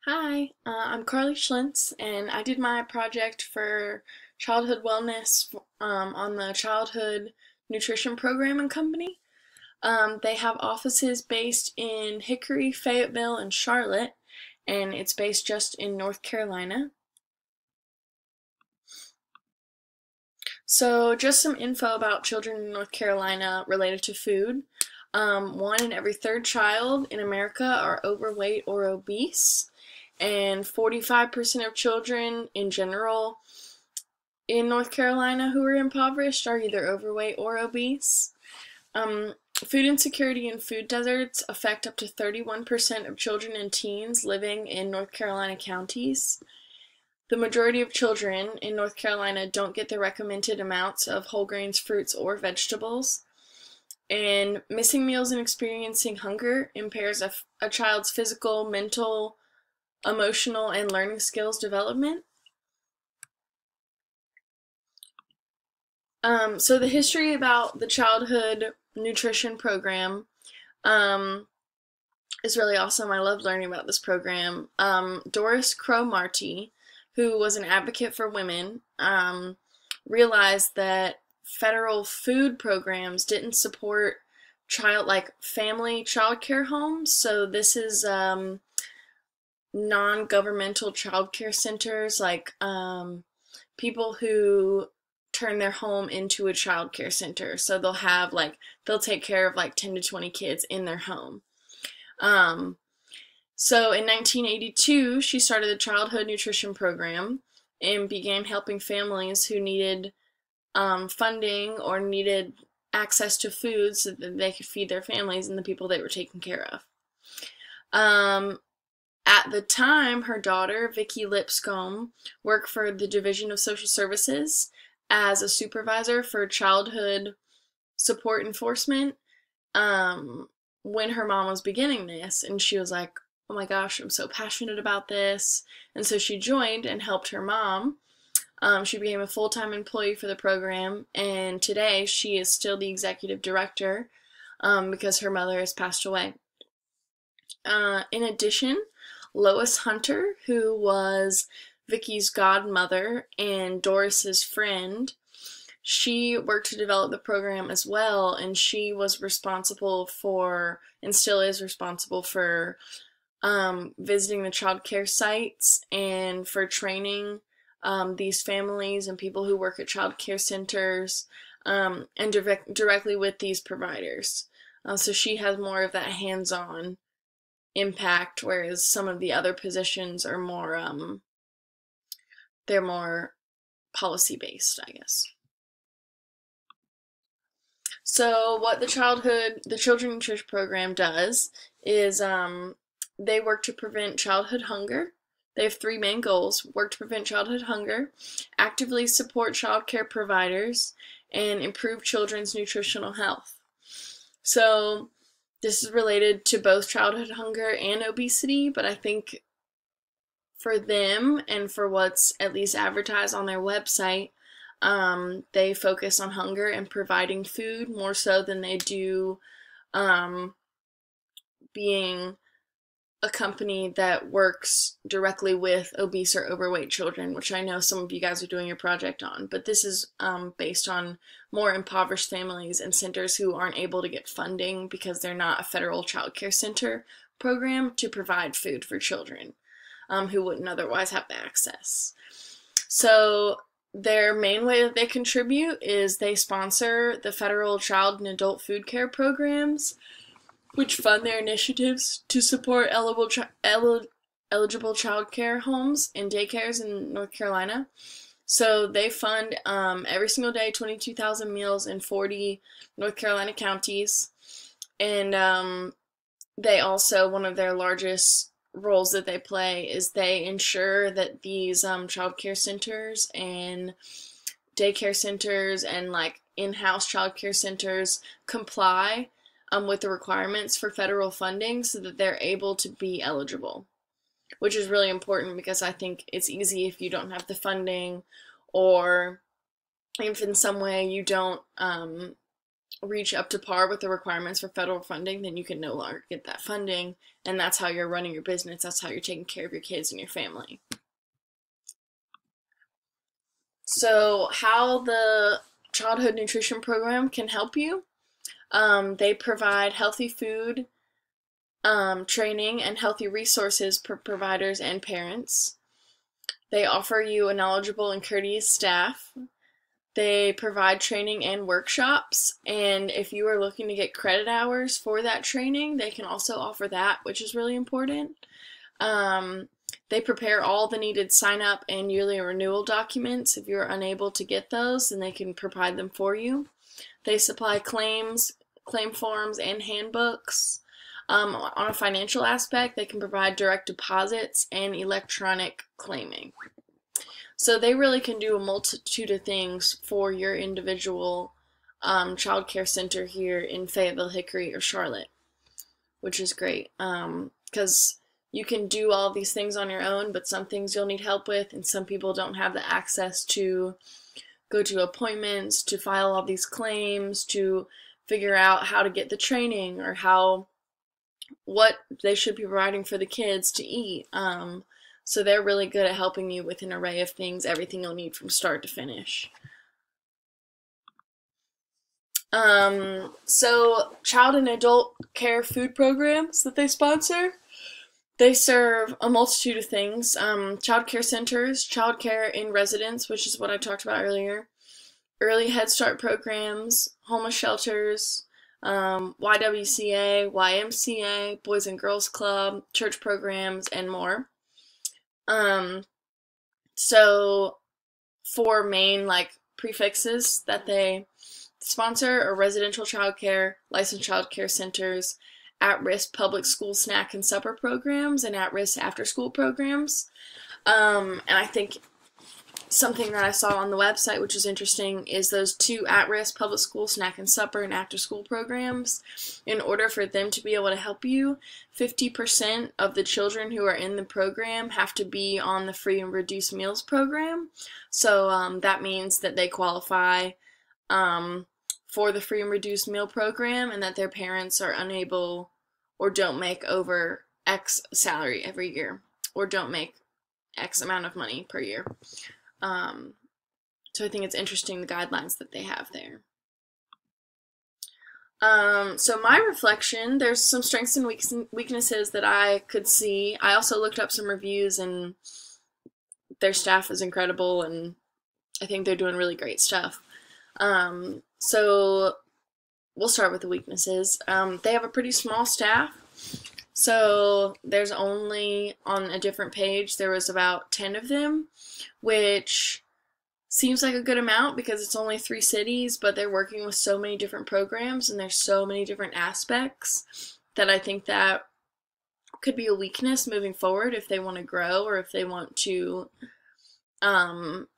Hi, I'm Carly Schlintz, and I did my project for childhood wellness on the Childhood Nutrition Program and Company. They have offices based in Hickory, Fayetteville, and Charlotte, and it's based just in North Carolina. So, just some info about children in North Carolina related to food. One in every third child in America are overweight or obese, and 45% of children in general in North Carolina who are impoverished are either overweight or obese. Food insecurity and food deserts affect up to 31% of children and teens living in North Carolina counties. The majority of children in North Carolina don't get the recommended amounts of whole grains, fruits, or vegetables. And missing meals and experiencing hunger impairs a child's physical, mental, emotional, and learning skills development. So the history about the childhood nutrition program um, is really awesome. I love learning about this program. Doris Cromartie, who was an advocate for women, realized that federal food programs didn't support family child care homes. So this is non-governmental child care centers, people who turn their home into a child care center. So they'll take care of like 10 to 20 kids in their home. So in 1982, she started the Childhood Nutrition Program and began helping families who needed funding or needed access to food so that they could feed their families and the people they were taking care of. At the time, her daughter, Vicki Lipscomb, worked for the Division of Social Services as a supervisor for childhood support enforcement when her mom was beginning this. And she was like, oh my gosh, I'm so passionate about this. And so she joined and helped her mom. She became a full-time employee for the program, and today she is still the executive director because her mother has passed away. In addition, Lois Hunter, who was Vicky's godmother and Doris's friend, she worked to develop the program as well, and she was responsible for, and still is responsible for, visiting the child care sites and for training these families and people who work at child care centers and directly with these providers. So she has more of that hands-on impact, whereas some of the other positions are more they're more policy based, I guess. So what the Children Nutrition Program does is they work to prevent childhood hunger. They have three main goals: work to prevent childhood hunger, actively support child care providers, and improve children's nutritional health. So this is related to both childhood hunger and obesity, but I think for them and for what's at least advertised on their website, they focus on hunger and providing food more so than they do being a company that works directly with obese or overweight children, which I know some of you guys are doing your project on. But this is based on more impoverished families and centers who aren't able to get funding because they're not a federal child care center program to provide food for children who wouldn't otherwise have the access. So their main way that they contribute is they sponsor the federal child and adult food care programs, which fund their initiatives to support eligible child care homes and daycares in North Carolina. So they fund every single day 22,000 meals in 40 North Carolina counties. And they also, one of their largest roles that they play is they ensure that these child care centers and daycare centers and like in-house child care centers comply with the requirements for federal funding so that they're able to be eligible, which is really important because I think it's easy if you don't have the funding or if in some way you don't reach up to par with the requirements for federal funding, then you can no longer get that funding, and that's how you're running your business. That's how you're taking care of your kids and your family. So how the childhood nutrition program can help you. They provide healthy food, training, and healthy resources for providers and parents. They offer you a knowledgeable and courteous staff. They provide training and workshops, and if you are looking to get credit hours for that training, they can also offer that, which is really important. They prepare all the needed sign-up and yearly renewal documents. If you're unable to get those, then they can provide them for you. They supply claim forms, and handbooks. On a financial aspect, they can provide direct deposits and electronic claiming. So they really can do a multitude of things for your individual child care center here in Fayetteville, Hickory, or Charlotte, which is great, because you can do all these things on your own, but some things you'll need help with, and some people don't have the access to go to appointments, to file all these claims, to figure out how to get the training, or what they should be providing for the kids to eat. So they're really good at helping you with an array of things, everything you'll need from start to finish. So child and adult care food programs that they sponsor, they serve a multitude of things. Child care centers, child care in residence, which is what I talked about earlier, early Head Start programs, homeless shelters, YWCA, YMCA, Boys and Girls Club, church programs, and more. So 4 main prefixes that they sponsor are residential childcare, licensed childcare centers, at-risk public school snack and supper programs, and at-risk after-school programs. And I think something that I saw on the website, which is interesting, is those 2 at-risk public school snack and supper and after-school programs. In order for them to be able to help you, 50% of the children who are in the program have to be on the free and reduced meals program. So that means that they qualify for the free and reduced meal program, and that their parents are unable or don't make over X salary every year, or don't make X amount of money per year. So I think it's interesting the guidelines that they have there. So my reflection, there's some strengths and weaknesses that I could see. I also looked up some reviews, and their staff is incredible, and I think they're doing really great stuff. So we'll start with the weaknesses. They have a pretty small staff. So there's only, on a different page, there was about 10 of them, which seems like a good amount because it's only 3 cities, but they're working with so many different programs and there's so many different aspects that I think that could be a weakness moving forward if they want to grow, or if they want to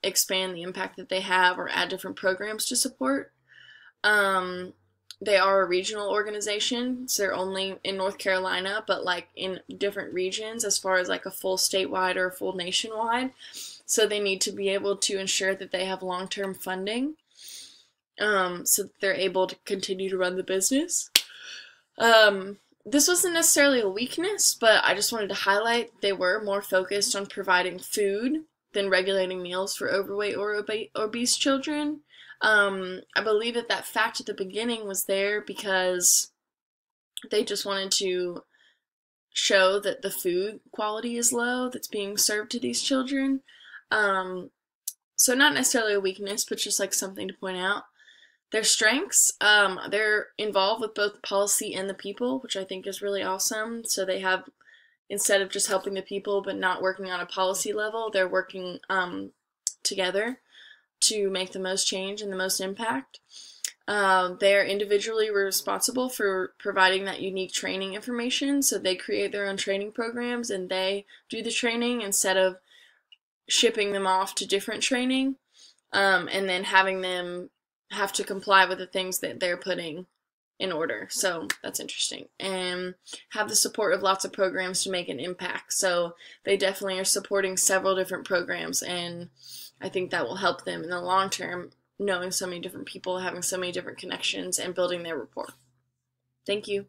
expand the impact that they have, or add different programs to support. They are a regional organization, so they're only in North Carolina, but in different regions as far as a full statewide or a full nationwide. So they need to be able to ensure that they have long-term funding, so that they're able to continue to run the business. This wasn't necessarily a weakness, but I just wanted to highlight they were more focused on providing food than regulating meals for overweight or obese children. I believe that fact at the beginning was there because they just wanted to show that the food quality is low that's being served to these children. So not necessarily a weakness, but just something to point out. Their strengths, they're involved with both the policy and the people, which I think is really awesome. So they have, instead of just helping the people but not working on a policy level, they're working together to make the most change and the most impact. They're individually responsible for providing that unique training information, so they create their own training programs and they do the training instead of shipping them off to different training, and then having them have to comply with the things that they're putting in order. So that's interesting. And have the support of lots of programs to make an impact. So they definitely are supporting several different programs, and I think that will help them in the long term knowing so many different people, having so many different connections, and building their rapport. Thank you.